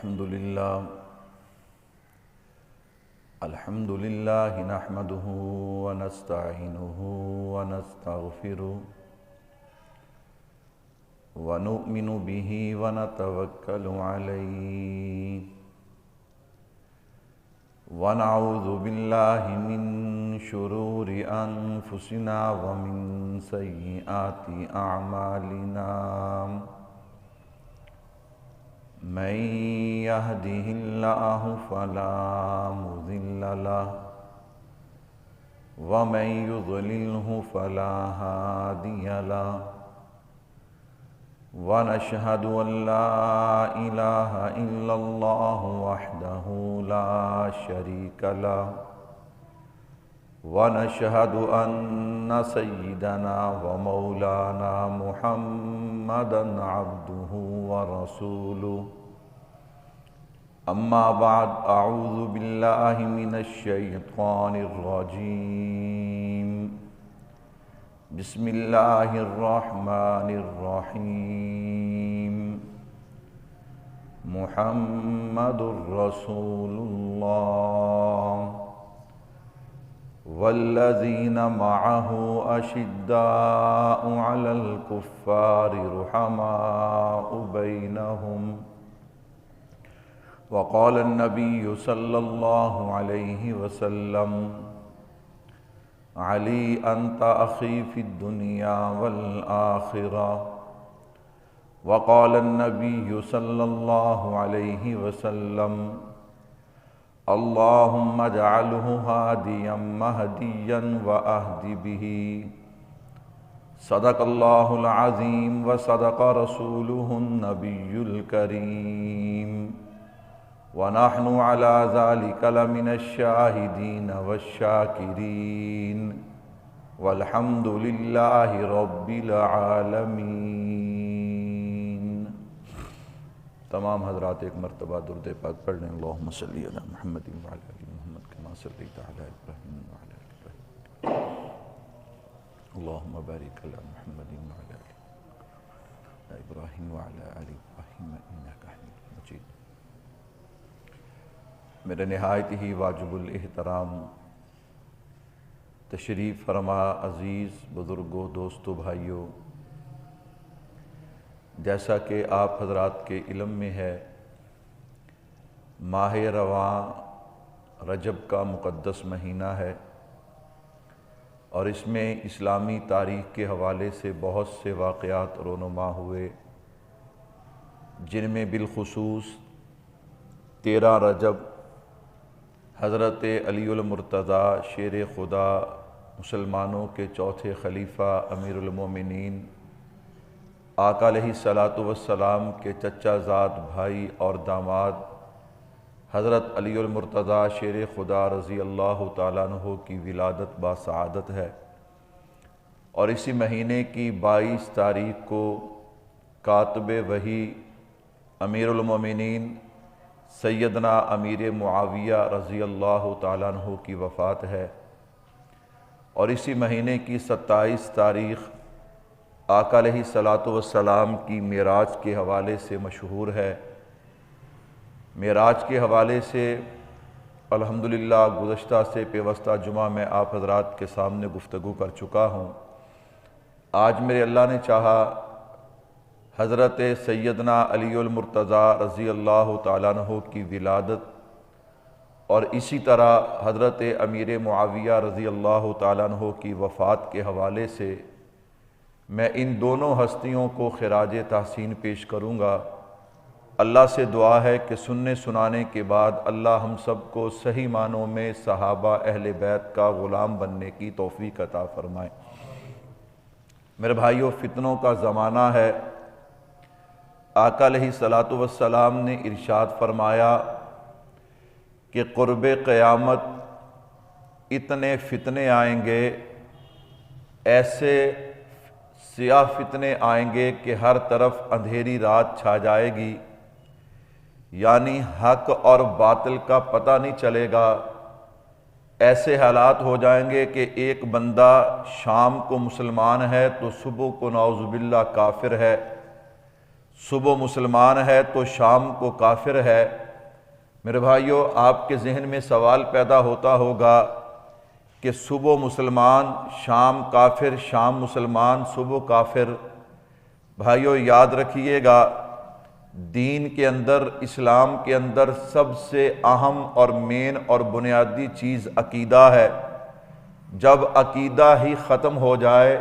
الحمد لله نحمده ونستعينه ونستغفره ونؤمن به ونتوكل عليه ونعوذ بالله من شرور أنفسنا ومن سيئات أعمالنا من يهده الله فلا مضل له ومن يضلله فلا هادي له ونشهد أن لا إله إلا الله وحده لا شريك له ونشهد أن سيدنا ومولانا محمدا عبده ورسوله أما بعد أعوذ بالله من الشيطان الرجيم بسم الله الرحمن الرحيم محمد رسول الله والذين معه أشداء على الكفار رحماء بينهم وقال النبي صلى الله عليه وسلم علي أنت أخي في الدنيا والآخرة وقال النبي صلى الله عليه وسلم اللهم اجعله هاديا مهديا وأهد به صدق الله العظيم وصدق رسوله النبي الكريم ونحن على ذلك لمن الشاهدين والشاكرين والحمد لله رب العالمين۔ تمام حضرات ایک مرتبہ درود پاک پڑھ لیں۔ اللہم صلی علی محمد وعلی آل محمد کما صلیت علی ابراہیم وعلی آل ابراہیم اللہم بارک علی محمد وعلی آل ابراہیم وعلی آل ابراہیم انک حمید مجید۔ میرے نہایت ہی واجب الاحترام تشریف فرما عزیز بزرگوں، دوستوں، بھائیوں، جیسا کہ آپ حضرات کے علم میں ہے، ماہ رواں رجب کا مقدس مہینہ ہے اور اس میں اسلامی تاریخ کے حوالے سے بہت سے واقعات رونما ہوئے، جن میں بالخصوص 13 رجب حضرت علی المرتضیٰ شیر خدا، مسلمانوں کے چوتھے خلیفہ، امیر المومنین، آقا علیہ الصلاۃ والسلام کے چچا زاد بھائی اور داماد حضرت علی المرتضیٰ شیر خدا رضی اللہ تعالیٰ عنہ کی ولادت باسعادت ہے، اور اسی مہینے کی 22 تاریخ کو کاتب وحی امیر المومنین سیدنا امیر معاویہ رضی اللہ تعالیٰ عنہ کی وفات ہے، اور اسی مہینے کی 27 تاریخ آقا علیہ الصلاۃ والسلام کی معراج کے حوالے سے مشہور ہے۔ معراج کے حوالے سے الحمدللہ گزشتہ سے پیوستہ جمعہ میں آپ حضرات کے سامنے گفتگو کر چکا ہوں۔ آج میرے اللہ نے چاہا حضرت سیدنا علی المرتضیٰ رضی اللہ تعالیٰ عنہ کی ولادت اور اسی طرح حضرت امیر معاویہ رضی اللہ تعالیٰ عنہ کی وفات کے حوالے سے میں ان دونوں ہستیوں کو خراج تحسین پیش کروں گا۔ اللہ سے دعا ہے کہ سننے سنانے کے بعد اللہ ہم سب کو صحیح معنوں میں صحابہ اہل بیت کا غلام بننے کی توفیق عطا فرمائے۔ میرے بھائیوں، فتنوں کا زمانہ ہے۔ آقا علیہ الصلاۃ والسلام نے ارشاد فرمایا کہ قرب قیامت اتنے فتنے آئیں گے، ایسے سیاہ فتنے آئیں گے کہ ہر طرف اندھیری رات چھا جائے گی، یعنی حق اور باطل کا پتہ نہیں چلے گا۔ ایسے حالات ہو جائیں گے کہ ایک بندہ شام کو مسلمان ہے تو صبح کو نعوذ باللہ کافر ہے، صبح مسلمان ہے تو شام کو کافر ہے۔ میرے بھائیوں، آپ کے ذہن میں سوال پیدا ہوتا ہوگا کہ صبح مسلمان شام کافر، شام مسلمان صبح کافر۔ بھائیوں یاد رکھیے گا، دین کے اندر، اسلام کے اندر سب سے اہم اور مین اور بنیادی چیز عقیدہ ہے۔ جب عقیدہ ہی ختم ہو جائے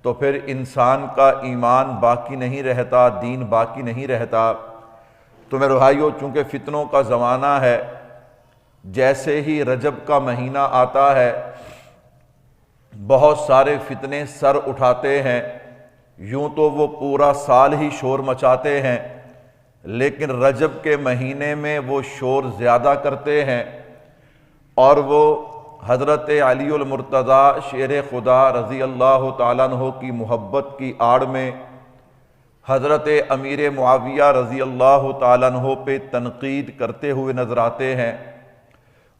تو پھر انسان کا ایمان باقی نہیں رہتا، دین باقی نہیں رہتا۔ تو میرے بھائیوں، چونکہ فتنوں کا زمانہ ہے، جیسے ہی رجب کا مہینہ آتا ہے بہت سارے فتنے سر اٹھاتے ہیں۔ یوں تو وہ پورا سال ہی شور مچاتے ہیں، لیکن رجب کے مہینے میں وہ شور زیادہ کرتے ہیں، اور وہ حضرت علی المرتضیٰ شیر خدا رضی اللہ تعالیٰ عنہ کی محبت کی آڑ میں حضرت امیر معاویہ رضی اللہ تعالیٰ عنہ پہ تنقید کرتے ہوئے نظر آتے ہیں،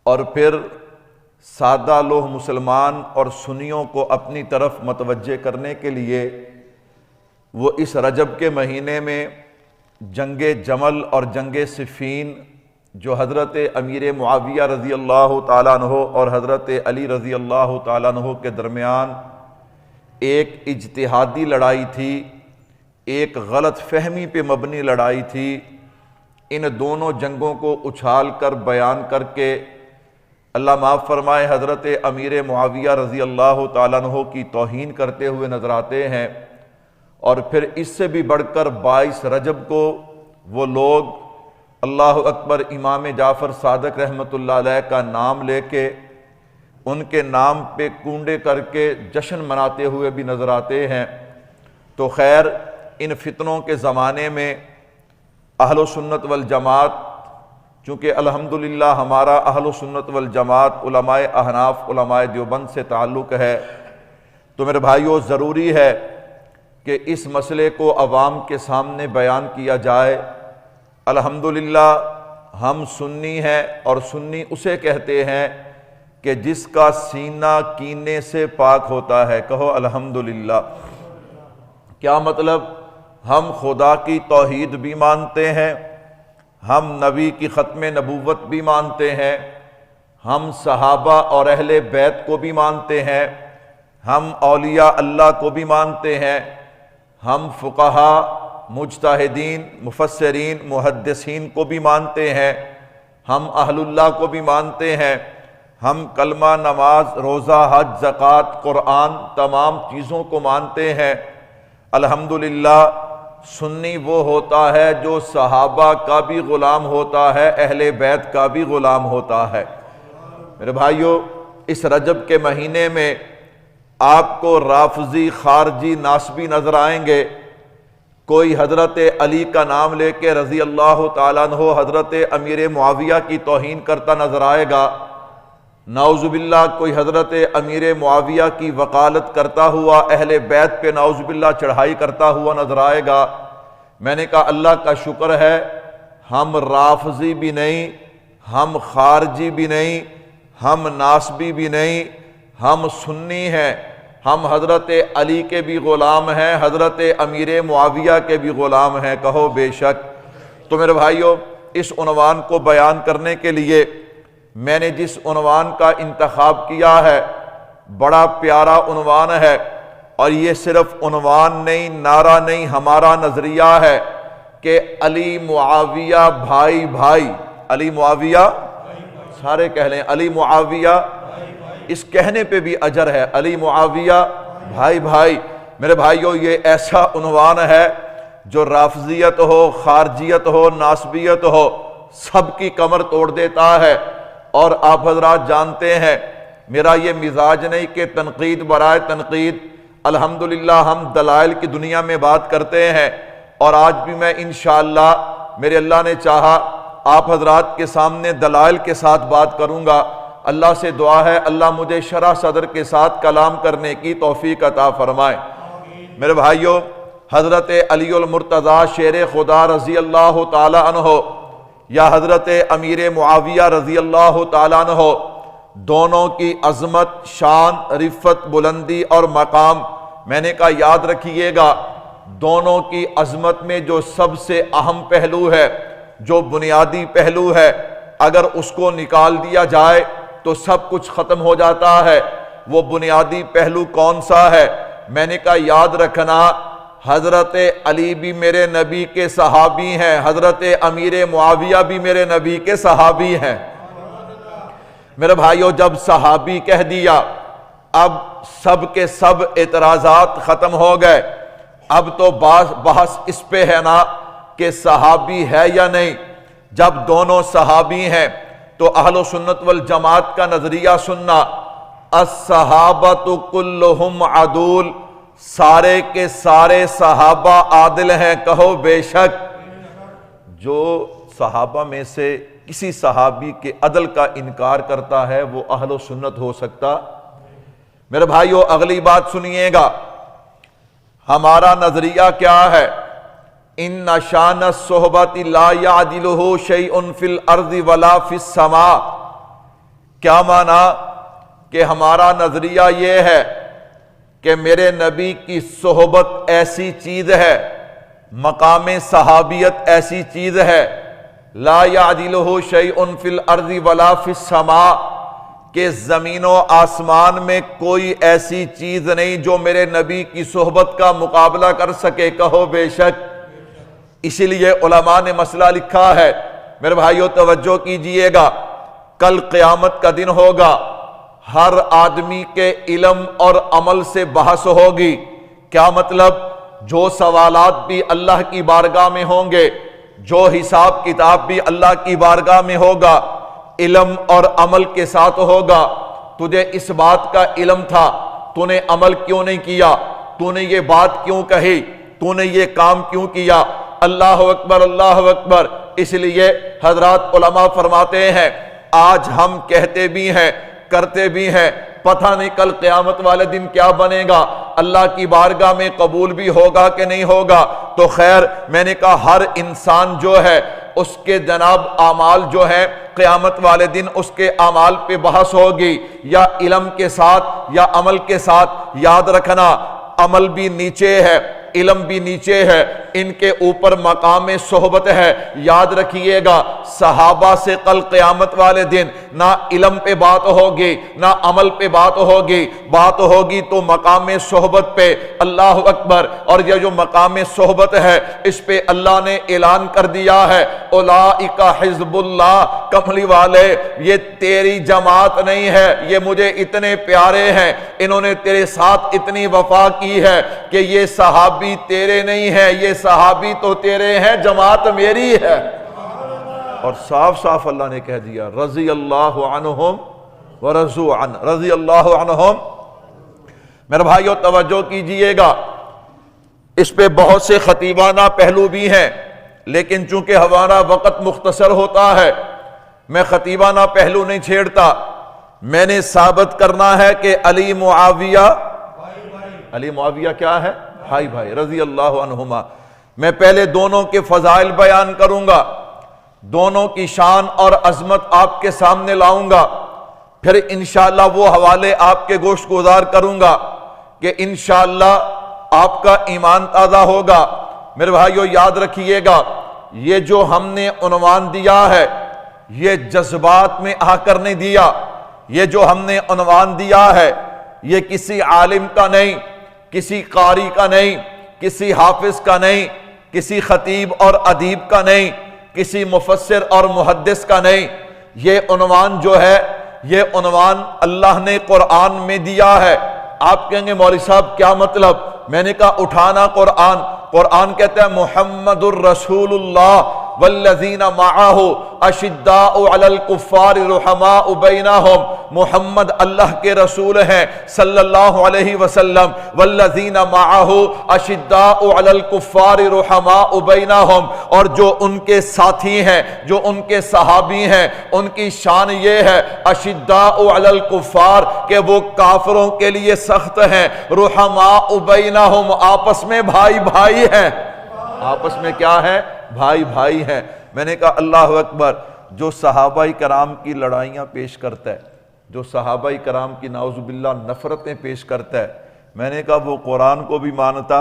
اور پھر سادہ لوہ مسلمان اور سنیوں کو اپنی طرف متوجہ کرنے کے لیے وہ اس رجب کے مہینے میں جنگ جمل اور جنگ صفین، جو حضرت امیر معاویہ رضی اللہ تعالیٰ عنہ اور حضرت علی رضی اللہ تعالیٰ عنہ کے درمیان ایک اجتہادی لڑائی تھی، ایک غلط فہمی پہ مبنی لڑائی تھی، ان دونوں جنگوں کو اچھال کر بیان کر کے اللہ معاف فرمائے حضرت امیر معاویہ رضی اللہ تعالیٰ عنہ کی توہین کرتے ہوئے نظر آتے ہیں۔ اور پھر اس سے بھی بڑھ کر 22 رجب کو وہ لوگ اللہ اکبر امام جعفر صادق رحمۃ اللہ علیہ کا نام لے کے ان کے نام پہ کنڈے کر کے جشن مناتے ہوئے بھی نظر آتے ہیں۔ تو خیر، ان فتنوں کے زمانے میں اہل سنت والجماعت، چونکہ الحمدللہ ہمارا اہل سنت والجماعت علماء احناف، علماء دیوبند سے تعلق ہے، تو میرے بھائیوں ضروری ہے کہ اس مسئلے کو عوام کے سامنے بیان کیا جائے۔ الحمدللہ ہم سنی ہیں، اور سنی اسے کہتے ہیں کہ جس کا سینہ کینے سے پاک ہوتا ہے۔ کہو الحمدللہ۔ کیا مطلب؟ ہم خدا کی توحید بھی مانتے ہیں، ہم نبی کی ختم نبوت بھی مانتے ہیں، ہم صحابہ اور اہل بیت کو بھی مانتے ہیں، ہم اولیاء اللہ کو بھی مانتے ہیں، ہم فقہا، مجتہدین، مفسرین، محدثین کو بھی مانتے ہیں، ہم اہل اللہ کو بھی مانتے ہیں، ہم کلمہ، نماز، روزہ، حج، زکوٰۃ، قرآن، تمام چیزوں کو مانتے ہیں۔ الحمدللہ سنی وہ ہوتا ہے جو صحابہ کا بھی غلام ہوتا ہے، اہل بیت کا بھی غلام ہوتا ہے۔ میرے بھائیوں، اس رجب کے مہینے میں آپ کو رافضی، خارجی، ناسبی نظر آئیں گے۔ کوئی حضرت علی کا نام لے کے رضی اللہ تعالیٰ عنہ حضرت امیر معاویہ کی توہین کرتا نظر آئے گا۔ نعوذ باللہ کوئی حضرت امیر معاویہ کی وکالت کرتا ہوا اہل بیت پہ نعوذ باللہ چڑھائی کرتا ہوا نظر آئے گا۔ میں نے کہا اللہ کا شکر ہے ہم رافضی بھی نہیں، ہم خارجی بھی نہیں، ہم ناسبی بھی نہیں، ہم سنی ہیں، ہم حضرت علی کے بھی غلام ہیں، حضرت امیر معاویہ کے بھی غلام ہیں۔ کہو بے شک۔ تو میرے بھائیوں، اس عنوان کو بیان کرنے کے لیے میں نے جس عنوان کا انتخاب کیا ہے بڑا پیارا عنوان ہے، اور یہ صرف عنوان نہیں، نعرہ نہیں، ہمارا نظریہ ہے کہ علی معاویہ بھائی بھائی، علی معاویہ، سارے کہہ لیں علی معاویہ، اس کہنے پہ بھی اجر ہے، علی معاویہ بھائی بھائی۔ میرے بھائیوں، یہ ایسا عنوان ہے جو رافضیت ہو، خارجیت ہو، ناسبیت ہو، سب کی کمر توڑ دیتا ہے۔ اور آپ حضرات جانتے ہیں میرا یہ مزاج نہیں کہ تنقید برائے تنقید، الحمدللہ ہم دلائل کی دنیا میں بات کرتے ہیں، اور آج بھی میں انشاءاللہ میرے اللہ نے چاہا آپ حضرات کے سامنے دلائل کے ساتھ بات کروں گا۔ اللہ سے دعا ہے اللہ مجھے شرح صدر کے ساتھ کلام کرنے کی توفیق عطا فرمائے۔ میرے بھائیوں، حضرت علی المرتضیٰ شیر خدا رضی اللہ تعالی عنہ یا حضرت امیر معاویہ رضی اللہ تعالیٰ عنہ، دونوں کی عظمت، شان، رفت، بلندی اور مقام میں نے کہا یاد رکھیے گا۔ دونوں کی عظمت میں جو سب سے اہم پہلو ہے، جو بنیادی پہلو ہے، اگر اس کو نکال دیا جائے تو سب کچھ ختم ہو جاتا ہے۔ وہ بنیادی پہلو کون سا ہے؟ میں نے کہا یاد رکھنا، حضرت علی بھی میرے نبی کے صحابی ہیں، حضرت امیر معاویہ بھی میرے نبی کے صحابی ہیں۔ میرے بھائیو، جب صحابی کہہ دیا اب سب کے سب اعتراضات ختم ہو گئے۔ اب تو بحث اس پہ ہے نا کہ صحابی ہے یا نہیں۔ جب دونوں صحابی ہیں تو اہل سنت والجماعت کا نظریہ سننا، الصحابۃ کلہم عدول، سارے کے سارے صحابہ عادل ہیں، کہو بے شک۔ جو صحابہ میں سے کسی صحابی کے عدل کا انکار کرتا ہے وہ اہل سنت ہو سکتا؟ میرے بھائیو اگلی بات سنیے گا، ہمارا نظریہ کیا ہے؟ ان شان الصحبۃ لا یعدلہ شیء فی الارض ولا فی السماء۔ کیا معنی؟ کہ ہمارا نظریہ یہ ہے کہ میرے نبی کی صحبت ایسی چیز ہے، مقام صحابیت ایسی چیز ہے، لا یعدلہ شیء فی الارض ولا فی السماء، کہ زمین و آسمان میں کوئی ایسی چیز نہیں جو میرے نبی کی صحبت کا مقابلہ کر سکے، کہو بے شک۔ اسی لیے علماء نے مسئلہ لکھا ہے، میرے بھائیو توجہ کیجئے گا، کل قیامت کا دن ہوگا، ہر آدمی کے علم اور عمل سے بحث ہوگی۔ کیا مطلب؟ جو سوالات بھی اللہ کی بارگاہ میں ہوں گے، جو حساب کتاب بھی اللہ کی بارگاہ میں ہوگا، علم اور عمل کے ساتھ ہوگا۔ تجھے اس بات کا علم تھا، تو نے عمل کیوں نہیں کیا؟ تو نے یہ بات کیوں کہی؟ تو نے یہ کام کیوں کیا؟ اللہ اکبر، اللہ اکبر۔ اس لیے حضرات علماء فرماتے ہیں آج ہم کہتے بھی ہیں کرتے بھی ہیں، پتہ نہیں کل قیامت والے دن کیا بنے گا، اللہ کی بارگاہ میں قبول بھی ہوگا کہ نہیں ہوگا۔ تو خیر، میں نے کہا ہر انسان جو ہے اس کے جناب اعمال جو ہیں قیامت والے دن اس کے اعمال پہ بحث ہوگی، یا علم کے ساتھ یا عمل کے ساتھ۔ یاد رکھنا، عمل بھی نیچے ہے، علم بھی نیچے ہے، ان کے اوپر مقام صحبت ہے۔ یاد رکھیے گا، صحابہ سے کل قیامت والے دن نہ علم پہ بات ہوگی نہ عمل پہ بات ہوگی، بات ہوگی تو مقام صحبت پہ۔ اللہ اکبر۔ اور یہ جو مقام صحبت ہے اس پہ اللہ نے اعلان کر دیا ہے، اولئک حزب اللہ، کملی والے یہ تیری جماعت نہیں ہے، یہ مجھے اتنے پیارے ہیں، انہوں نے تیرے ساتھ اتنی وفا کی ہے کہ یہ صحابی تیرے نہیں ہے، یہ صحابی تو تیرے ہیں، جماعت میری ہے۔ اور صاف صاف اللہ نے کہہ دیا رضی اللہ عنہم ورضوا عنہ، رضی اللہ عنہم۔ میرے بھائیو توجہ کیجئے گا، اس پہ بہت سے خطیبانہ پہلو بھی ہیں، لیکن چونکہ ہمارا وقت مختصر ہوتا ہے میں خطیبانہ پہلو نہیں چھیڑتا۔ میں نے ثابت کرنا ہے کہ علی معاویہ کیا ہے؟ بھائی بھائی، رضی اللہ عنہما۔ میں پہلے دونوں کے فضائل بیان کروں گا، دونوں کی شان اور عظمت آپ کے سامنے لاؤں گا، پھر انشاءاللہ وہ حوالے آپ کے گوشت گزار کروں گا کہ انشاءاللہ آپ کا ایمان تازہ ہوگا۔ میرے بھائیو یاد رکھیے گا، یہ جو ہم نے عنوان دیا ہے یہ جذبات میں آ کر نہیں دیا، یہ جو ہم نے عنوان دیا ہے یہ کسی عالم کا نہیں، کسی قاری کا نہیں، کسی حافظ کا نہیں، کسی خطیب اور ادیب کا نہیں، کسی مفسر اور محدث کا نہیں۔ یہ عنوان جو ہے یہ عنوان اللہ نے قرآن میں دیا ہے۔ آپ کہیں گے مولوی صاحب کیا مطلب؟ میں نے کہا اٹھانا قرآن کہتا ہے محمد الرسول اللہ والذین معہ اشداء علی الکفار رحماء بینہم، محمد اللہ کے رسول ہیں صلی اللہ علیہ وسلم، والذین معہ اشداء علی الکفار رحماء بینہم، اور جو ان کے ساتھی ہیں، جو ان کے صحابی ہیں، ان کی شان یہ ہے اشداء علی الکفار کہ وہ کافروں کے لیے سخت ہیں، رحماء بینہم آپس میں بھائی بھائی ہیں، آپس میں کیا ہے؟ بھائی بھائی ہیں۔ میں نے کہا اللہ اکبر، جو صحابہ کرام کی لڑائیاں پیش کرتا ہے، جو صحابہ کرام کی نعوذ باللہ نفرتیں پیش کرتا ہے، میں نے کہا وہ قرآن کو بھی مانتا،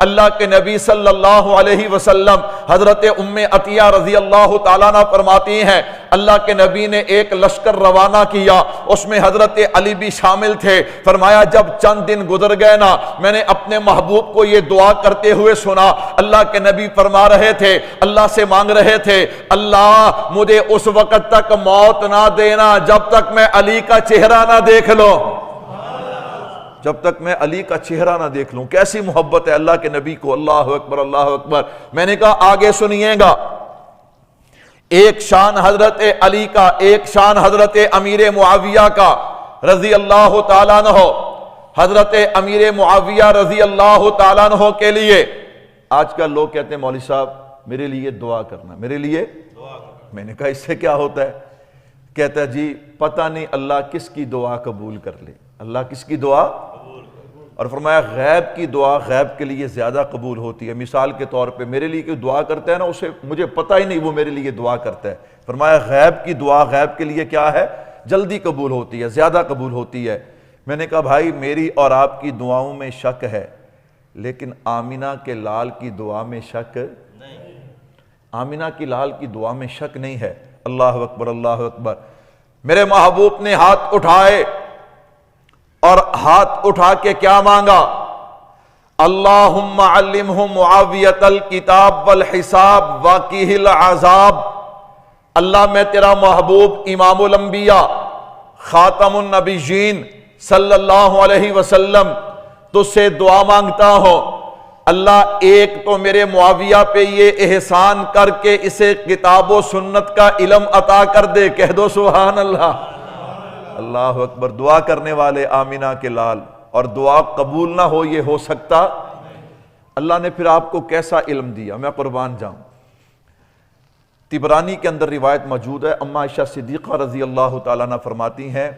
اللہ کے نبی صلی اللہ علیہ وسلم حضرت ام عطیہ رضی اللہ تعالیٰ عنہ فرماتی ہیں اللہ کے نبی نے ایک لشکر روانہ کیا، اس میں حضرت علی بھی شامل تھے۔ فرمایا جب چند دن گزر گئے نا، میں نے اپنے محبوب کو یہ دعا کرتے ہوئے سنا، اللہ کے نبی فرما رہے تھے، اللہ سے مانگ رہے تھے، اللہ مجھے اس وقت تک موت نہ دینا جب تک میں علی کا چہرہ نہ دیکھ لوں، جب تک میں علی کا چہرہ نہ دیکھ لوں۔ کیسی محبت ہے اللہ کے نبی کو، اللہ اکبر اللہ اکبر۔ میں نے کہا آگے سنیے گا، ایک شان حضرت علی کا، ایک شان حضرت امیر معاویہ کا رضی اللہ تعالیٰ عنہ۔ حضرت امیر معاویہ رضی اللہ تعالیٰ عنہ کے لیے آج کل لوگ کہتے ہیں مولوی صاحب میرے لیے دعا کرنا، میرے لیے دعا کرنا۔ میں نے کہا اس سے کیا ہوتا ہے؟ کہتا ہے جی پتہ نہیں اللہ کس کی دعا قبول کر لے، اللہ کس کی دعا، اور فرمایا غیب کی دعا غیب کے لیے زیادہ قبول ہوتی ہے۔ مثال کے طور پہ میرے لیے کوئی دعا کرتا ہے نا، اسے مجھے پتہ ہی نہیں وہ میرے لیے دعا کرتا ہے، فرمایا غیب کی دعا غیب کے لیے کیا ہے، جلدی قبول ہوتی ہے، زیادہ قبول ہوتی ہے۔ میں نے کہا بھائی میری اور آپ کی دعاؤں میں شک ہے، لیکن آمینہ کے لال کی دعا میں شک نہیں، آمینہ کی لال کی دعا میں شک نہیں ہے۔ اللہ اکبر اللہ اکبر۔ میرے محبوب نے ہاتھ اٹھائے اور ہاتھ اٹھا کے کیا مانگا، اللہم علمہ معاویۃ الکتاب والحساب وقیہ العذاب۔ اللہ میں تیرا محبوب امام الانبیاء خاتم النبیین صلی اللہ علیہ وسلم تجھ سے دعا مانگتا ہوں، اللہ ایک تو میرے معاویہ پہ یہ احسان کر کے اسے کتاب و سنت کا علم عطا کر دے، کہہ دو سبحان اللہ۔ اللہ اکبر۔ دعا کرنے والے آمینہ کے لال، اور دعا قبول نہ ہو یہ ہو سکتا؟ اللہ نے پھر آپ کو کیسا علم دیا، میں قربان جاؤں۔ طبرانی کے اندر روایت موجود ہے، اما عائشہ صدیقہ رضی اللہ تعالیٰ عنہ فرماتی ہیں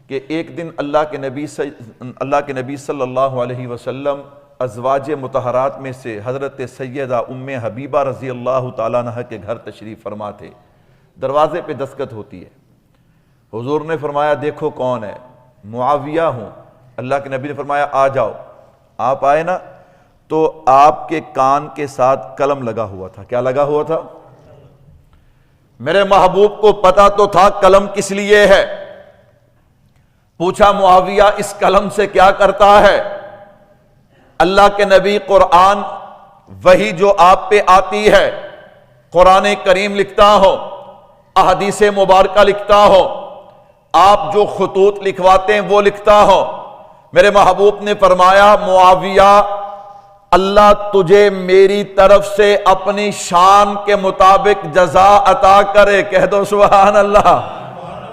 کہ ایک دن اللہ کے نبی صلی اللہ علیہ وسلم ازواج مطہرات میں سے حضرت سیدہ ام حبیبہ رضی اللہ تعالیٰ عنہ کے گھر تشریف فرما تھے۔ دروازے پہ دستخط ہوتی ہے، حضور نے فرمایا دیکھو کون ہے، معاویہ ہوں۔ اللہ کے نبی نے فرمایا آ جاؤ۔ آپ آئے نا تو آپ کے کان کے ساتھ قلم لگا ہوا تھا۔ کیا لگا ہوا تھا؟ میرے محبوب کو پتا تو تھا قلم کس لیے ہے۔ پوچھا معاویہ اس قلم سے کیا کرتا ہے؟ اللہ کے نبی قرآن وہی جو آپ پہ آتی ہے، قرآن کریم لکھتا ہو، احادیث مبارکہ لکھتا ہو، آپ جو خطوط لکھواتے ہیں وہ لکھتا ہو۔ میرے محبوب نے فرمایا معاویہ اللہ تجھے میری طرف سے اپنی شان کے مطابق جزا عطا کرے، کہہ دو سبحان اللہ۔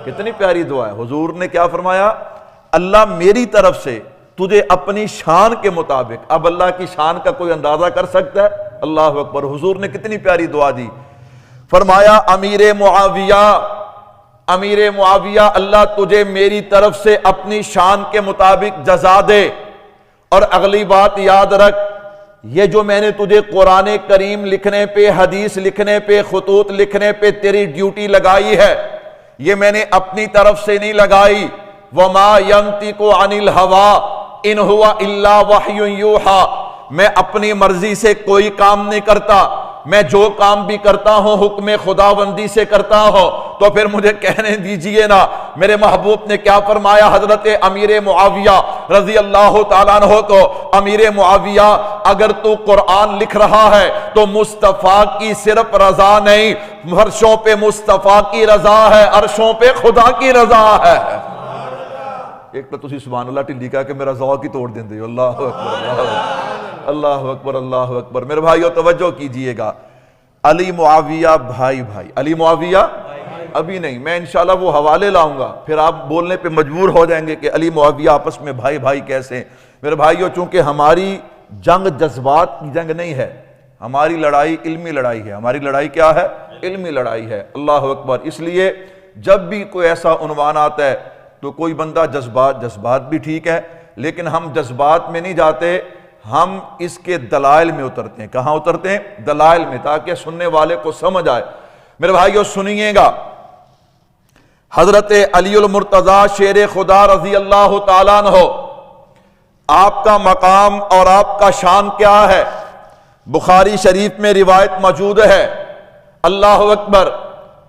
کتنی پیاری دعا ہے۔ حضور نے کیا فرمایا؟ اللہ میری طرف سے تجھے اپنی شان کے مطابق۔ اب اللہ کی شان کا کوئی اندازہ کر سکتا ہے؟ اللہ اکبر۔ حضور نے کتنی پیاری دعا دی، فرمایا امیر معاویہ اللہ تجھے میری طرف سے اپنی شان کے مطابق جزا دے، اور اگلی بات یاد رکھ، یہ جو میں نے تجھے قرآن کریم لکھنے پہ، حدیث لکھنے پہ، خطوط لکھنے پہ تیری ڈیوٹی لگائی ہے، یہ میں نے اپنی طرف سے نہیں لگائی۔ وَمَا يَنطِقُ عَنِ الْهَوَىٰ إِنْ هُوَ إِلَّا وَحْيٌ يُوحَىٰ۔ میں اپنی مرضی سے کوئی کام نہیں کرتا، میں جو کام بھی کرتا ہوں حکم خداوندی سے کرتا ہوں۔ تو پھر مجھے کہنے دیجئے نا، میرے محبوب نے کیا فرمایا حضرت امیر معاویہ رضی اللہ تعالیٰ عنہ کو، امیر معاویہ اگر تو قرآن لکھ رہا ہے تو مصطفیٰ کی صرف رضا نہیں، فرشوں پہ مصطفیٰ کی رضا ہے، عرشوں پہ خدا کی رضا ہے۔ ایک تو تسی سبحان اللہ ٹھلی کہا کہ میرا ذوق ہی توڑ دیں دے۔ اللہ اکبر اللہ اکبر اللہ اکبر۔ میرے بھائیو توجہ کیجئے گا، علی معاویہ بھائی بھائی، علی معاویہ ابھی نہیں، میں انشاءاللہ وہ حوالے لاؤں گا، پھر آپ بولنے پہ مجبور ہو جائیں گے کہ علی معاویہ آپس میں بھائی بھائی کیسے ہیں۔ میرے بھائیو چونکہ ہماری جنگ جذبات کی جنگ نہیں ہے، ہماری لڑائی علمی لڑائی ہے۔ ہماری لڑائی کیا ہے؟ علمی لڑائی ہے۔ اللہ اکبر۔ اس لیے جب بھی کوئی ایسا عنوان آتا ہے تو کوئی بندہ جذبات بھی ٹھیک ہے، لیکن ہم جذبات میں نہیں جاتے، ہم اس کے دلائل میں اترتے ہیں۔ کہاں اترتے ہیں؟ دلائل میں، تاکہ سننے والے کو سمجھ آئے۔ میرے بھائیو سنیے گا، حضرت علی المرتضیٰ شیر خدا رضی اللہ تعالیٰ عنہ آپ کا مقام اور آپ کا شان کیا ہے؟ بخاری شریف میں روایت موجود ہے، اللہ اکبر،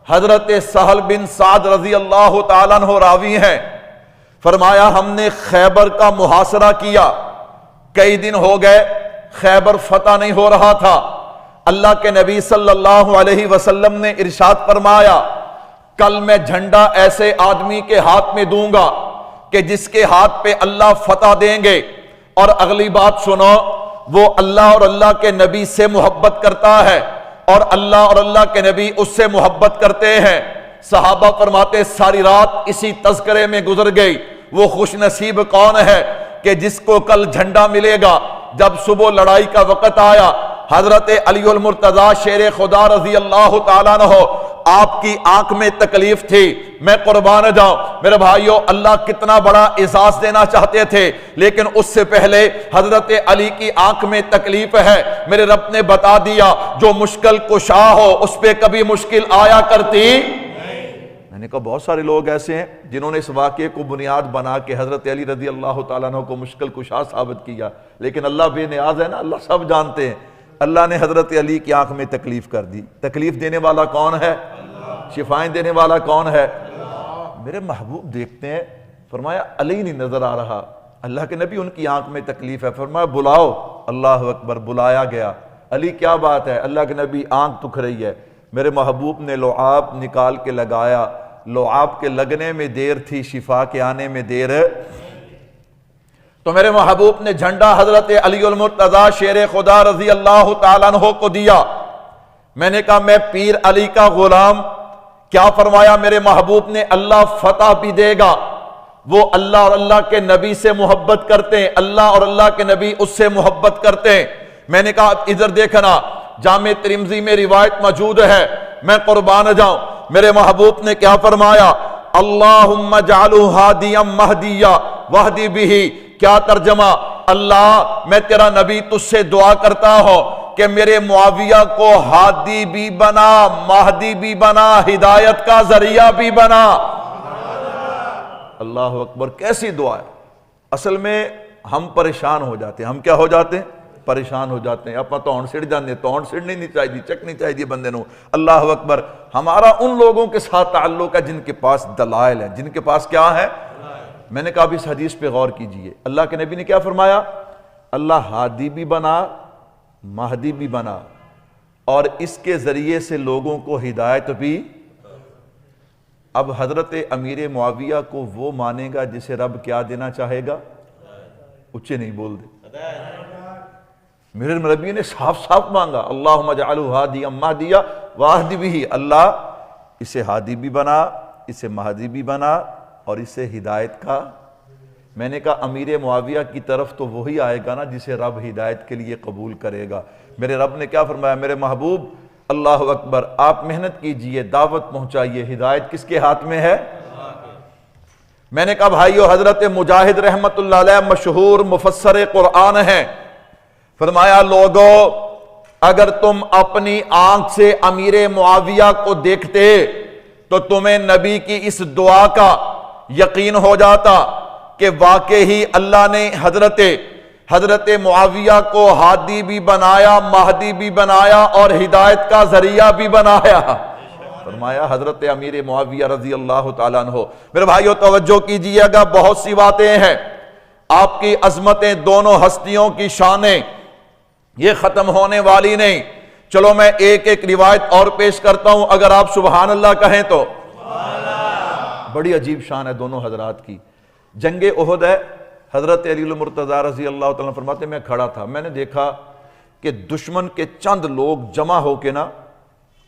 حضرت سہل بن سعد رضی اللہ تعالیٰ عنہ راوی ہیں، فرمایا ہم نے خیبر کا محاصرہ کیا، کئی دن ہو گئے خیبر فتح نہیں ہو رہا تھا۔ اللہ کے نبی صلی اللہ علیہ وسلم نے ارشاد فرمایا کل میں جھنڈا ایسے آدمی کے ہاتھ میں دوں گا کہ جس کے ہاتھ پہ اللہ فتح دیں گے، اور اگلی بات سنو، وہ اللہ اور اللہ کے نبی سے محبت کرتا ہے اور اللہ اور اللہ کے نبی اس سے محبت کرتے ہیں۔ صحابہ فرماتے ساری رات اسی تذکرے میں گزر گئی، وہ خوش نصیب کون ہے کہ جس کو کل جھنڈا ملے گا۔ جب صبح لڑائی کا وقت آیا، حضرت علی المرتضیٰ شیر خدا رضی اللہ تعالیٰ عنہ، آپ کی آنکھ میں تکلیف تھی، میں قربان جاؤں میرے بھائیوں، اللہ کتنا بڑا اعزاز دینا چاہتے تھے، لیکن اس سے پہلے حضرت علی کی آنکھ میں تکلیف ہے، میرے رب نے بتا دیا جو مشکل کشا ہو اس پہ کبھی مشکل آیا کرتی۔ میں نے کہا بہت سارے لوگ ایسے ہیں جنہوں نے اس واقعے کو بنیاد بنا کے حضرت علی رضی اللہ تعالیٰ عنہ کو مشکل کشا ثابت کیا، لیکن اللہ بے نیاز ہے نا، اللہ سب جانتے ہیں۔ اللہ نے حضرت علی کی آنکھ میں تکلیف کر دی۔ تکلیف دینے والا کون ہے؟ شفائیں دینے والا کون ہے؟ میرے محبوب دیکھتے ہیں، فرمایا علی نہیں نظر آ رہا، اللہ کے نبی ان کی آنکھ میں تکلیف ہے، فرمایا بلاؤ، اللہ اکبر، بلایا گیا۔ علی کیا بات ہے؟ اللہ کے نبی آنکھ دکھ رہی ہے، میرے محبوب نے لعاب نکال کے لگایا، لعاب کے لگنے میں دیر تھی، شفا کے آنے میں دیر ہے۔ تو میرے محبوب نے جھنڈا حضرت علی المرتضیٰ شیر خدا رضی اللہ تعالیٰ عنہ کو دیا۔ میں نے کہا میں پیر علی کا غلام، کیا فرمایا میرے محبوب نے؟ اللہ فتح بھی دے گا، وہ اللہ اور اللہ کے نبی سے محبت کرتے ہیں، اللہ اور اللہ کے نبی اس سے محبت کرتے ہیں۔ میں نے کہا ادھر دیکھنا، جامع ترمذی میں روایت موجود ہے، میں قربان جاؤں، میرے محبوب نے کیا فرمایا؟ اللہم اجعلہ ہادیا مہدیا واہدی بہ۔ کیا ترجمہ؟ اللہ میں تیرا نبی تجھ سے دعا کرتا ہوں کہ میرے معاویہ کو ہادی بھی بنا، مہدی بھی بنا، ہدایت کا ذریعہ بھی بنا۔ اللہ اکبر، کیسی دعا ہے! اصل میں ہم پریشان ہو جاتے ہیں، ہم کیا ہو جاتے ہیں؟ پریشان ہو جاتے ہیں، اپنا توڑ سڑ جانے، توڑ سڑنی نہیں چاہیے، چکنی چاہیے بندے نو۔ اللہ اکبر، ہمارا ان لوگوں کے ساتھ تعلق ہے جن کے پاس دلائل ہیں، جن کے پاس کیا ہے؟ میں نے کہا اب اس حدیث پہ غور کیجئے، اللہ کے نبی نے کیا فرمایا؟ اللہ ہادی بھی بنا، مہدی بھی بنا، اور اس کے ذریعے سے لوگوں کو ہدایت بھی۔ اب حضرت امیر معاویہ کو وہ مانے گا جسے رب کیا دینا چاہے گا؟ اچھے نہیں بول دے، میرے نبی نے صاف صاف مانگا، اللہم اجعلہ ہادیا مہدیا واہدی بہ، اللہ اسے ہادی بھی بنا، اسے مہدی بھی بنا، اور اسے ہدایت کا۔ میں نے کہا امیر معاویہ کی طرف تو وہی آئے گا نا جسے رب ہدایت کے لیے قبول کرے گا۔ میرے رب نے کیا فرمایا؟ میرے محبوب اللہ اکبر، آپ محنت کیجئے، دعوت پہنچائیے، ہدایت کس کے ہاتھ میں ہے؟ میں نے کہا بھائیو، حضرت مجاہد رحمت اللہ علیہ مشہور مفسر قرآن ہیں، فرمایا لوگو اگر تم اپنی آنکھ سے امیر معاویہ کو دیکھتے تو تمہیں نبی کی اس دعا کا یقین ہو جاتا کہ واقعی اللہ نے حضرت معاویہ کو ہادی بھی بنایا، مہدی بھی بنایا، اور ہدایت کا ذریعہ بھی بنایا۔ فرمایا حضرت امیر معاویہ رضی اللہ تعالیٰ عنہ۔ میرے بھائیو توجہ کیجئے گا، بہت سی باتیں ہیں، آپ کی عظمتیں، دونوں ہستیوں کی شانیں یہ ختم ہونے والی نہیں۔ چلو میں ایک ایک روایت اور پیش کرتا ہوں، اگر آپ سبحان اللہ کہیں تو۔ بڑی عجیب شان ہے دونوں حضرات کی۔ جنگ احد ہے، حضرت علی المرتضیٰ رضی اللہ تعالیٰ فرماتے میں کھڑا تھا، میں نے دیکھا کہ دشمن کے چند لوگ جمع ہو کے نا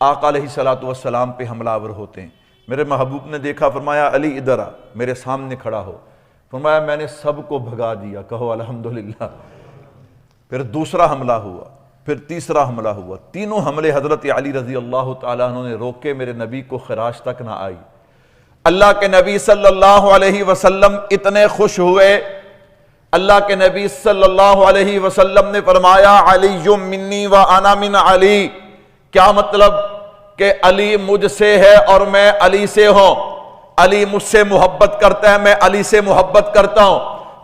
آقا علیہ السلام پہ حملہ آور ہوتے ہیں۔ میرے محبوب نے دیکھا، فرمایا علی ادھر آ، میرے سامنے کھڑا ہو۔ فرمایا میں نے سب کو بھگا دیا، کہو الحمدللہ۔ پھر دوسرا حملہ ہوا، پھر تیسرا حملہ ہوا، تینوں حملے حضرت علی رضی اللہ تعالیٰ عنہ نے روکے، میرے نبی کو خراش تک نہ آئی۔ اللہ کے نبی صلی اللہ علیہ وسلم اتنے خوش ہوئے، اللہ کے نبی صلی اللہ علیہ وسلم نے فرمایا علی منی و انا من علی۔ کیا مطلب؟ کہ علی مجھ سے ہے اور میں علی سے ہوں، علی مجھ سے محبت کرتا ہے، میں علی سے محبت کرتا ہوں۔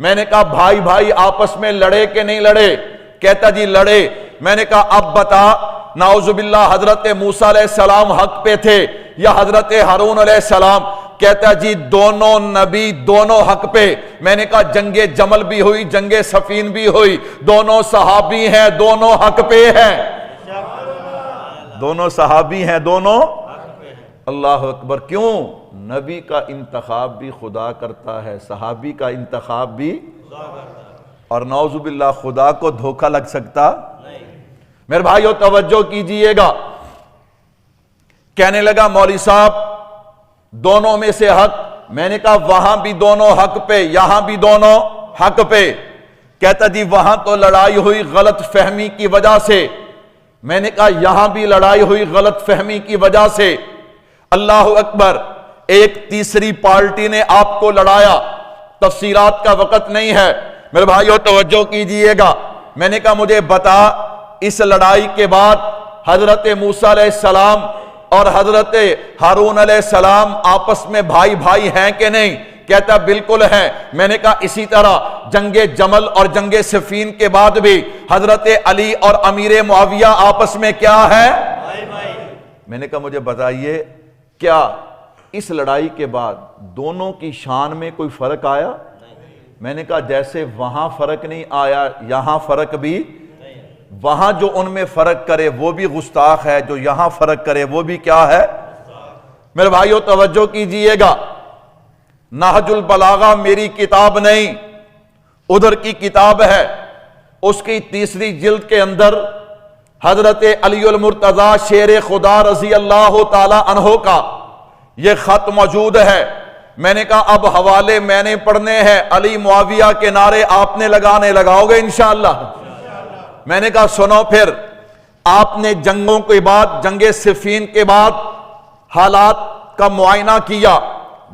میں نے کہا بھائی بھائی آپس میں لڑے کہ نہیں لڑے؟ کہتا جی لڑے۔ میں نے کہا اب بتا نعوذ باللہ حضرت موسیٰ علیہ السلام حق پہ تھے یا حضرت ہارون علیہ السلام؟ کہتا جی دونوں نبی دونوں حق پہ۔ میں نے کہا جنگ جمل بھی ہوئی، جنگ صفین بھی ہوئی، دونوں صحابی ہیں، دونوں حق پہ ہیں، دونوں صحابی ہیں، دونوں اللہ اکبر۔ کیوں؟ نبی کا انتخاب بھی خدا کرتا ہے، صحابی کا انتخاب بھی خدا کرتا ہے، اور نعوذ باللہ خدا کو دھوکہ لگ سکتا نہیں۔ میرے بھائیو توجہ کیجئے گا، کہنے لگا مولوی صاحب دونوں میں سے حق۔ میں نے کہا وہاں بھی دونوں حق پہ، یہاں بھی دونوں حق پہ۔ کہتا جی وہاں تو لڑائی ہوئی غلط فہمی کی وجہ سے۔ میں نے کہا یہاں بھی لڑائی ہوئی غلط فہمی کی وجہ سے۔ اللہ اکبر۔ ایک تیسری پارٹی نے آپ کو لڑایا، تفصیلات کا وقت نہیں ہے، میرے بھائیو توجہ کیجئے گا۔ میں نے کہا مجھے بتا اس لڑائی کے بعد حضرت موسیٰ علیہ السلام اور حضرت ہارون علیہ السلام آپس میں بھائی بھائی ہیں کہ نہیں؟ کہتا بالکل ہیں۔ میں نے کہا اسی طرح جنگ جمل اور جنگ صفین کے بعد بھی حضرت علی اور امیر معاویہ آپس میں کیا ہے؟ میں نے کہا مجھے بتائیے کیا اس لڑائی کے بعد دونوں کی شان میں کوئی فرق آیا؟ میں نے کہا جیسے وہاں فرق نہیں آیا یہاں فرق بھی، وہاں جو ان میں فرق کرے وہ بھی گستاخ ہے، جو یہاں فرق کرے وہ بھی کیا ہے؟ میرے بھائیو توجہ کیجئے گا، نہج البلاغہ میری کتاب نہیں، ادھر کی کتاب ہے، اس کی تیسری جلد کے اندر حضرت علی المرتضیٰ شیر خدا رضی اللہ تعالی عنہ کا یہ خط موجود ہے۔ میں نے کہا اب حوالے میں نے پڑھنے ہیں، علی معاویہ کے نعرے آپ نے لگانے، لگاؤ گے انشاءاللہ؟ میں نے کہا سنو پھر، آپ نے جنگوں کے بعد جنگ صفین کے بعد حالات کا معائنہ کیا،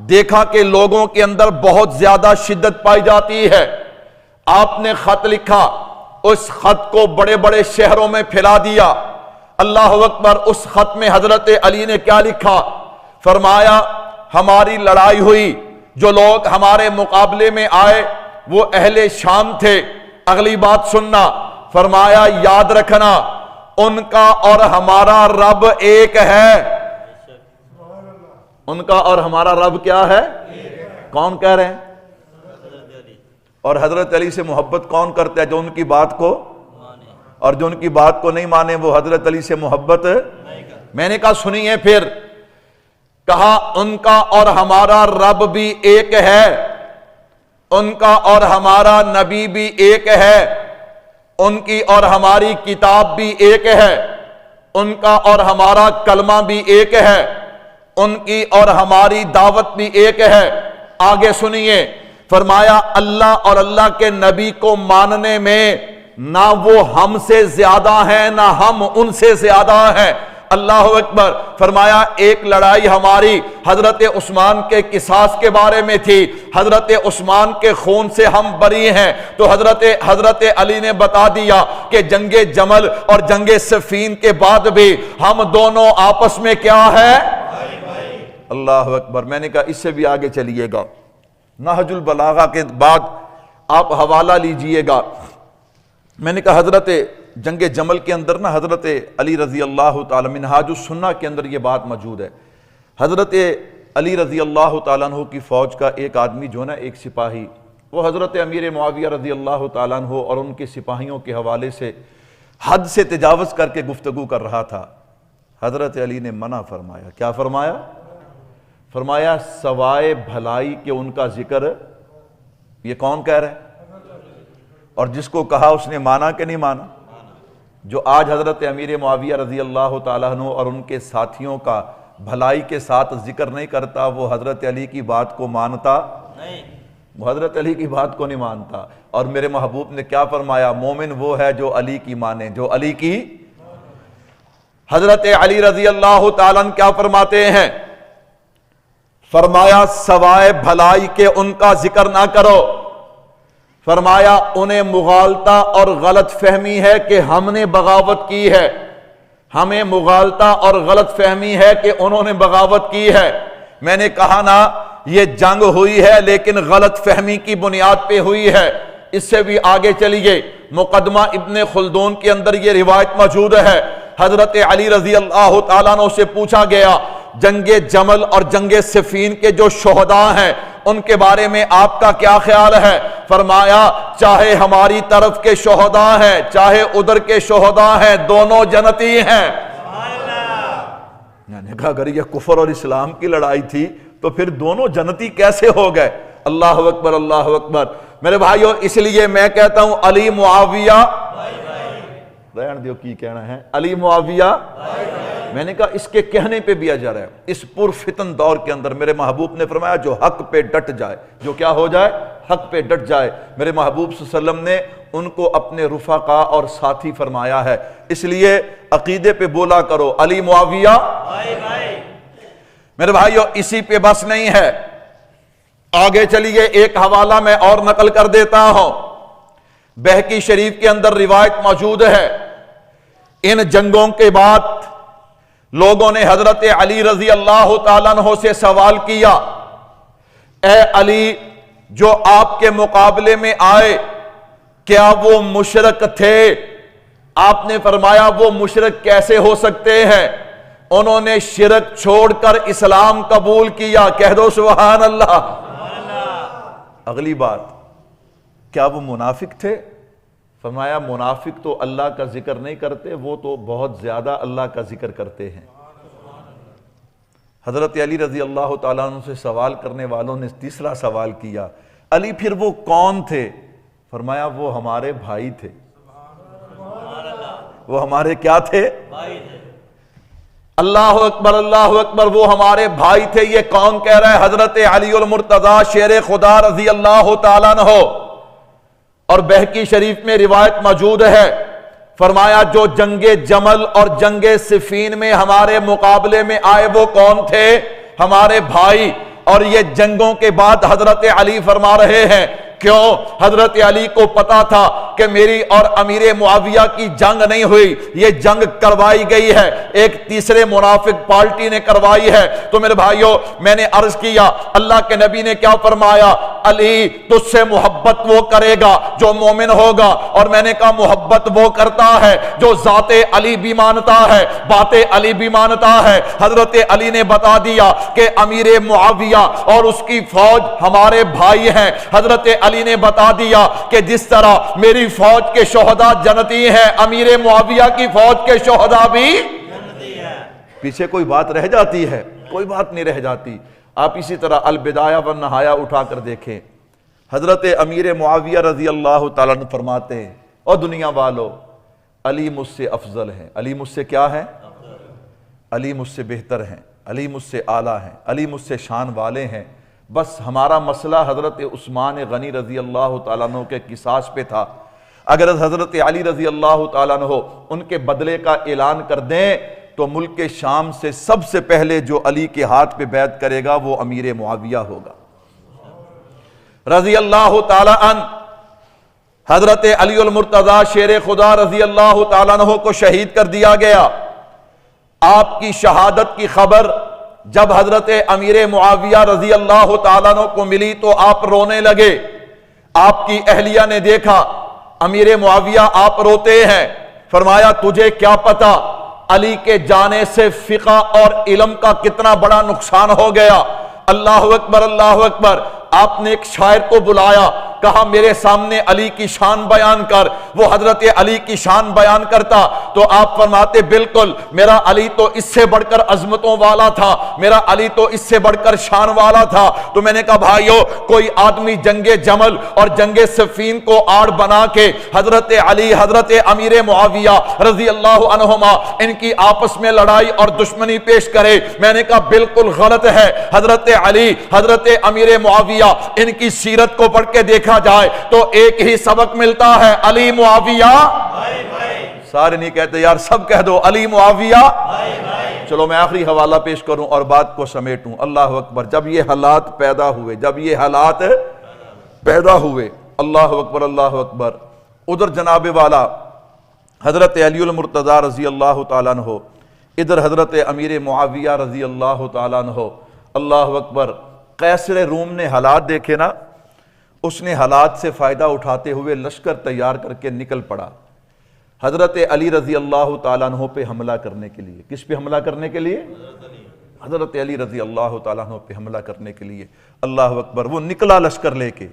دیکھا کہ لوگوں کے اندر بہت زیادہ شدت پائی جاتی ہے، آپ نے خط لکھا، اس خط کو بڑے بڑے شہروں میں پھیلا دیا۔ اللہ اکبر۔ اس خط میں حضرت علی نے کیا لکھا؟ فرمایا ہماری لڑائی ہوئی، جو لوگ ہمارے مقابلے میں آئے وہ اہل شام تھے۔ اگلی بات سننا، فرمایا یاد رکھنا ان کا اور ہمارا رب ایک ہے۔ ان کا اور ہمارا رب کیا ہے؟ کون کہہ رہے ہیں؟ اور حضرت علی سے محبت کون کرتا ہے؟ جو ان کی بات کو، اور جو ان کی بات کو نہیں مانے وہ حضرت علی سے محبت۔ میں نے کہا سنیے پھر، کہا ان کا اور ہمارا رب بھی ایک ہے، ان کا اور ہمارا نبی بھی ایک ہے، ان کی اور ہماری کتاب بھی ایک ہے، ان کا اور ہمارا کلمہ بھی ایک ہے، ان کی اور ہماری دعوت بھی ایک ہے۔ آگے سنیے، فرمایا اللہ اور اللہ کے نبی کو ماننے میں نہ وہ ہم سے زیادہ ہیں نہ ہم ان سے زیادہ ہیں۔ اللہ اکبر۔ فرمایا ایک لڑائی ہماری حضرت عثمان کے قصاص کے بارے میں تھی، حضرت عثمان کے خون سے ہم بری ہیں، تو حضرت علی نے بتا دیا کہ جنگ جمل اور جنگ صفین کے بعد بھی ہم دونوں آپس میں کیا ہے؟ اللہ اکبر۔ میں نے کہا اس سے بھی آگے چلیے گا، نہج البلاغہ کے بعد آپ حوالہ لیجئے گا۔ میں نے کہا حضرت جنگ جمل کے اندر نا حضرت علی رضی اللہ تعالی منہاج السنہ کے اندر یہ بات موجود ہے، حضرت علی رضی اللہ تعالیٰ عنہ کی فوج کا ایک آدمی جو نا ایک سپاہی، وہ حضرت امیر معاویہ رضی اللہ تعالیٰ عنہ اور ان کے سپاہیوں کے حوالے سے حد سے تجاوز کر کے گفتگو کر رہا تھا۔ حضرت علی نے منع فرمایا۔ کیا فرمایا؟ فرمایا سوائے بھلائی کہ ان کا ذکر۔ یہ کون کہہ رہے ہیں؟ اور جس کو کہا اس نے مانا کہ نہیں مانا؟ جو آج حضرت امیر معاویہ رضی اللہ تعالیٰ عنہ اور ان کے ساتھیوں کا بھلائی کے ساتھ ذکر نہیں کرتا، وہ حضرت علی کی بات کو مانتا نہیں، وہ حضرت علی کی بات کو نہیں مانتا۔ اور میرے محبوب نے کیا فرمایا؟ مومن وہ ہے جو علی کی مانے، جو علی کی۔ حضرت علی رضی اللہ تعالیٰ عنہ کیا فرماتے ہیں؟ فرمایا سوائے بھلائی کے ان کا ذکر نہ کرو۔ فرمایا انہیں مغالطہ اور غلط فہمی ہے کہ ہم نے بغاوت کی ہے، ہمیں مغالطہ اور غلط فہمی ہے کہ انہوں نے بغاوت کی ہے۔ میں نے کہا نا یہ جنگ ہوئی ہے لیکن غلط فہمی کی بنیاد پہ ہوئی ہے۔ اس سے بھی آگے چلیے، مقدمہ ابن خلدون کے اندر یہ روایت موجود ہے، حضرت علی رضی اللہ تعالیٰ عنہ سے پوچھا گیا جنگ جمل اور جنگ صفین کے جو شہداء ہیں ان کے بارے میں آپ کا کیا خیال ہے؟ فرمایا چاہے ہماری طرف کے شہداء ہیں چاہے ادھر کے شہداء ہیں، دونوں جنتی ہیں۔ میں نے کہا اگر یہ کفر اور اسلام کی لڑائی تھی تو پھر دونوں جنتی کیسے ہو گئے؟ اللہ اکبر اللہ اکبر۔ میرے بھائیو اس لیے میں کہتا ہوں علی معاویہ رہن دیو، کی کہنا ہے علی معاویہ، میں نے کہا اس کے کہنے پہ بھی اجر ہے۔ اس پر فتن دور کے اندر میرے محبوب نے فرمایا جو حق پہ ڈٹ جائے، جو کیا ہو جائے؟ حق پہ ڈٹ جائے۔ میرے محبوب صلی اللہ علیہ وسلم نے ان کو اپنے رفقا اور ساتھی فرمایا ہے، اس لیے عقیدے پہ بولا کرو علی معاویہ۔ میرے بھائیو اسی پہ بس نہیں ہے، آگے چلیے ایک حوالہ میں اور نقل کر دیتا ہوں۔ بہقی شریف کے اندر روایت موجود ہے، ان جنگوں کے بعد لوگوں نے حضرت علی رضی اللہ تعالیٰ عنہ سے سوال کیا، اے علی جو آپ کے مقابلے میں آئے کیا وہ مشرک تھے؟ آپ نے فرمایا وہ مشرک کیسے ہو سکتے ہیں؟ انہوں نے شرک چھوڑ کر اسلام قبول کیا، کہہ دو سبحان اللہ۔ اگلی بات، کیا وہ منافق تھے؟ فرمایا منافق تو اللہ کا ذکر نہیں کرتے، وہ تو بہت زیادہ اللہ کا ذکر کرتے ہیں۔ حضرت علی رضی اللہ تعالیٰ عنہ سے سوال کرنے والوں نے تیسرا سوال کیا، علی پھر وہ کون تھے؟ فرمایا وہ ہمارے بھائی تھے۔ وہ ہمارے کیا تھے؟ اللہ اکبر اللہ اکبر، وہ ہمارے بھائی تھے۔ یہ کون کہہ رہا ہے؟ حضرت علی المرتضی شیر خدا رضی اللہ تعالیٰ عنہ۔ اور بہقی شریف میں روایت موجود ہے، فرمایا جو جنگ جمل اور جنگ صفین میں ہمارے مقابلے میں آئے وہ کون تھے؟ ہمارے بھائی۔ اور یہ جنگوں کے بعد حضرت علی فرما رہے ہیں، کیوں؟ حضرت علی کو پتا تھا کہ میری اور امیر معاویہ کی جنگ نہیں ہوئی، یہ جنگ کروائی گئی ہے، ایک تیسرے منافق پارٹی نے کروائی ہے۔ تو میرے بھائیوں میں نے عرض کیا اللہ کے نبی نے کیا فرمایا؟ علی تجھ سے محبت وہ کرے گا جو مومن ہوگا، اور میں نے کہا محبت وہ کرتا ہے جو ذات علی بھی مانتا ہے، بات علی بھی مانتا ہے۔ حضرت علی نے بتا دیا کہ امیر معاویہ اور اس کی فوج ہمارے بھائی ہیں۔ حضرت علی نے بتا دیا کہ جس طرح میری فوج کے شہداء جنتی ہیں، امیر معاویہ کی فوج کے شہداء بھی جنتی ہیں۔ پیچھے کوئی بات رہ جاتی ہے؟ کوئی بات نہیں رہ جاتی۔ آپ اسی طرح البدایہ والنہایہ اٹھا کر دیکھیں، حضرت امیر معاویہ رضی اللہ تعالیٰ عنہ فرماتے ہیں اور دنیا والو علی مجھ سے افضل ہیں، علی مجھ سے کیا ہے؟ علی مجھ سے بہتر ہیں، علی مجھ سے اعلیٰ ہیں، علی مجھ سے شان والے ہیں۔ بس ہمارا مسئلہ حضرت عثمان غنی رضی اللہ تعالیٰ عنہ کے قصاص پہ تھا، اگر حضرت علی رضی اللہ تعالیٰ عنہ ان کے بدلے کا اعلان کر دیں تو ملک شام سے سب سے پہلے جو علی کے ہاتھ پہ بیعت کرے گا وہ امیر معاویہ ہوگا رضی اللہ تعالیٰ عنہ۔ حضرت علی المرتضی شیر خدا رضی اللہ تعالیٰ عنہ کو شہید کر دیا گیا۔ آپ کی شہادت کی خبر جب حضرت امیر معاویہ رضی اللہ تعالیٰ عنہ کو ملی تو آپ رونے لگے۔ آپ کی اہلیہ نے دیکھا امیر معاویہ آپ روتے ہیں، فرمایا تجھے کیا پتا علی کے جانے سے فقہ اور علم کا کتنا بڑا نقصان ہو گیا۔ اللہ اکبر اللہ اکبر۔ آپ نے ایک شاعر کو بلایا، کہا میرے سامنے علی کی شان بیان کر۔ وہ حضرت علی کی شان بیان کرتا تو آپ فرماتے بالکل میرا علی تو اس سے بڑھ کر عظمتوں والا تھا، میرا علی تو اس سے بڑھ کر شان والا تھا۔ تو میں نے کہا بھائیو کوئی آدمی جنگ جمل اور جنگ صفین کو آڑ بنا کے حضرت علی حضرت امیر معاویہ رضی اللہ عنہما ان کی آپس میں لڑائی اور دشمنی پیش کرے، میں نے کہا بالکل غلط ہے۔ حضرت علی حضرت امیر معاویہ ان کی سیرت کو پڑھ کے دیکھا جائے تو ایک ہی سبق ملتا ہے، علی معاویہ۔ سارے نہیں کہتے یار، سب کہہ دو علی معاویہ۔ چلو میں آخری حوالہ پیش کروں اور بات کو سمیٹوں۔ اللہ اکبر۔ جب یہ حالات پیدا ہوئے، جب یہ حالات پیدا ہوئے، اللہ اکبر اللہ اکبر، ادھر جناب والا حضرت علی المرتضی رضی اللہ تعالیٰ عنہ، ادھر حضرت امیر معاویہ رضی اللہ تعالیٰ عنہ، اللہ اکبر، قیصر روم نے حالات دیکھے نا، اس نے حالات سے فائدہ اٹھاتے ہوئے لشکر تیار کر کے نکل پڑا حضرت علی رضی اللہ تعالیٰ عنہ پہ حملہ کرنے کے لیے۔ کس پہ حملہ کرنے کے لیے؟ حضرت علی رضی اللہ تعالیٰ عنہ پہ حملہ کرنے کے لیے۔ اللہ اکبر، وہ نکلا لشکر لے کے۔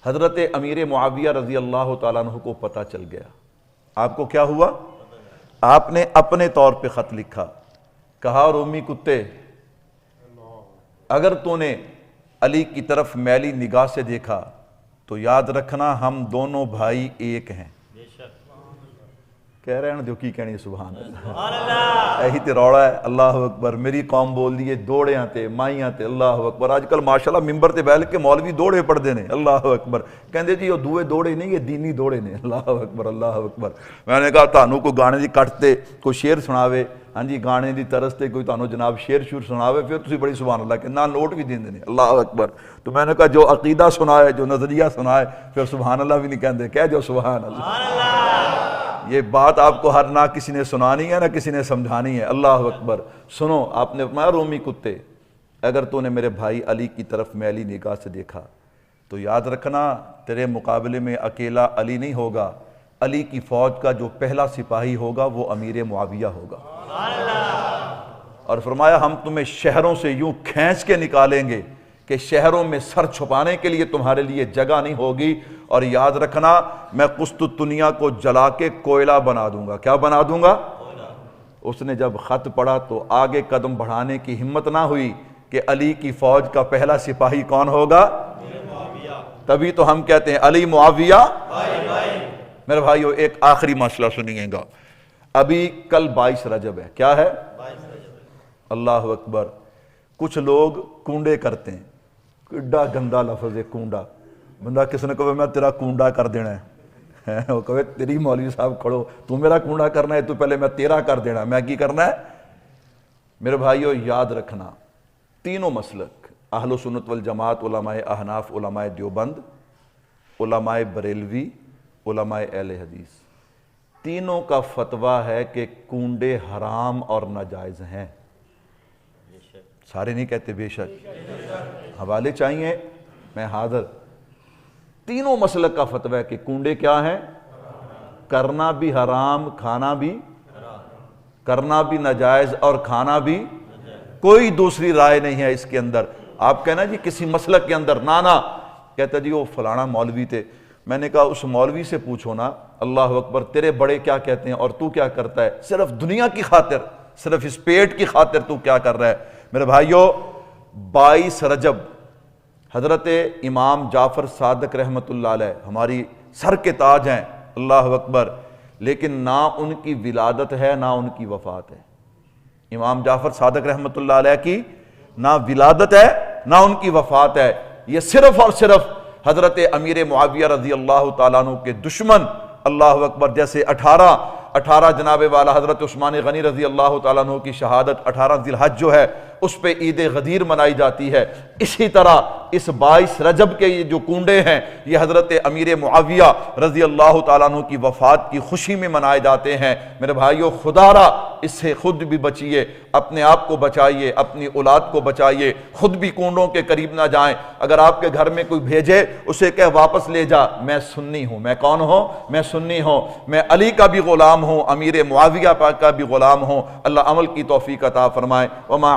حضرت امیر معاویہ رضی اللہ تعالیٰ عنہ کو پتہ چل گیا۔ آپ کو کیا ہوا؟ آپ نے اپنے طور پہ خط لکھا، کہا رومی کتے، اگر تو نے علی کی طرف میلی نگاہ سے دیکھا تو یاد رکھنا ہم دونوں بھائی ایک ہیں۔ کہہ رہے ہیں دیو کی کہنی سبحان اللہ، یہی تے روڑا ہے۔ اللہ اکبر، میری قوم بول دیئے دوڑیاں تے مائیاں تے۔ اللہ اکبر، آج کل ماشاءاللہ ممبر تے بیل کے مولوی دوڑے پڑھ دینے۔ اللہ اکبر، کہندے جی یہ دوئے دوڑے نہیں، یہ دینی دوڑے نے۔ اللہ اکبر، اللہ اکبر۔ میں نے کہا تانوں کو گانے دی کٹتے کوئی شیر سناوے، ہاں جی گانے دی طرز تے کوئی تانوں جناب شیر شور سناوے، پھر تسی بڑی سبحان اللہ کہ نہ نوٹ بھی دیندے نے۔ اللہ اکبر، تو میں نے کہا جو عقیدہ سنائے، جو نظریہ سنائے، پھر سبحان اللہ بھی نہیں کہندے، کہہ جو سبحان اللہ۔ یہ بات آپ کو ہر نہ کسی نے سنانی ہے نہ کسی نے سمجھانی ہے۔ اللہ اکبر، سنو، آپ نے فرمایا رومی کتے، اگر تو نے میرے بھائی علی کی طرف میلی نگاہ سے دیکھا تو یاد رکھنا تیرے مقابلے میں اکیلا علی نہیں ہوگا، علی کی فوج کا جو پہلا سپاہی ہوگا وہ امیر معاویہ ہوگا۔ اور فرمایا ہم تمہیں شہروں سے یوں کھینچ کے نکالیں گے کہ شہروں میں سر چھپانے کے لیے تمہارے لیے جگہ نہیں ہوگی، اور یاد رکھنا میں قسطنطنیہ کو جلا کے کوئلہ بنا دوں گا۔ کیا بنا دوں گا؟ اس نے جب خط پڑھا تو آگے قدم بڑھانے کی ہمت نہ ہوئی کہ علی کی فوج کا پہلا سپاہی کون ہوگا؟ تبھی تو ہم کہتے ہیں علی معاویہ۔ میرے بھائیو ایک آخری مسئلہ سنیے گا، ابھی کل 22 رجب ہے، کیا ہے؟ اللہ اکبر، کچھ لوگ کونڈے کرتے ہیں، کڈا گندا لفظ ہے کونڈا۔ بندہ کس نے کہا میں تیرا کونڈا کر دینا ہے، وہ کہے تیری مولوی صاحب کھڑو، تو میرا کونڈا کرنا ہے تو پہلے میں تیرا کر دینا، میں کی کرنا ہے؟ میرے بھائیو یاد رکھنا تینوں مسلک، اہل سنت والجماعت، علماء احناف، علماء دیوبند، علماء بریلوی، علماء اہل حدیث، تینوں کا فتویٰ ہے کہ کونڈے حرام اور ناجائز ہیں۔ سارے نہیں کہتے بے شک، حوالے چاہیے، میں حاضر۔ تینوں مسلک کا فتویٰ ہے کہ کونڈے کیا ہیں؟ کرنا بھی حرام، کھانا بھی، کرنا بھی ناجائز اور کھانا بھی، کوئی دوسری رائے نہیں ہے اس کے اندر۔ آپ کہنا جی کسی مسلک کے اندر، نانا کہتا جی وہ فلانا مولوی تھے، میں نے کہا اس مولوی سے پوچھو نا، اللہ اکبر، تیرے بڑے کیا کہتے ہیں اور تو کیا کرتا ہے؟ صرف دنیا کی خاطر، صرف اس پیٹ کی خاطر تو کیا کر رہا ہے؟ میرے بھائیو 22 رجب حضرت امام جعفر صادق رحمۃ اللہ علیہ ہماری سر کے تاج ہیں، اللہ اکبر، لیکن نہ ان کی ولادت ہے نہ ان کی وفات ہے۔ امام جعفر صادق رحمۃ اللہ علیہ کی نہ ولادت ہے نہ ان کی وفات ہے، یہ صرف اور صرف حضرت امیر معاویہ رضی اللہ تعالیٰ عنہ کے دشمن، اللہ اکبر، جیسے 18 جناب والا حضرت عثمان غنی رضی اللہ تعالیٰ عنہ کی شہادت 18 ذی الحج جو ہے اس پہ عید غدیر منائی جاتی ہے، اسی طرح اس 22 رجب کے یہ جو کونڈے ہیں یہ حضرت امیر معاویہ رضی اللہ تعالیٰ عنہ کی وفات کی خوشی میں منائے جاتے ہیں۔ میرے بھائیو خدا را اس سے خود بھی بچیے، اپنے آپ کو بچائیے، اپنی اولاد کو بچائیے، خود بھی کونڈوں کے قریب نہ جائیں۔ اگر آپ کے گھر میں کوئی بھیجے اسے کہ واپس لے جا، میں سنی ہوں، میں کون ہوں؟ میں سنی ہوں، میں علی کا بھی غلام ہوں، امیر معاویہ پاک کا بھی غلام ہوں۔ اللہ عمل کی توفیق عطا فرمائے۔ وما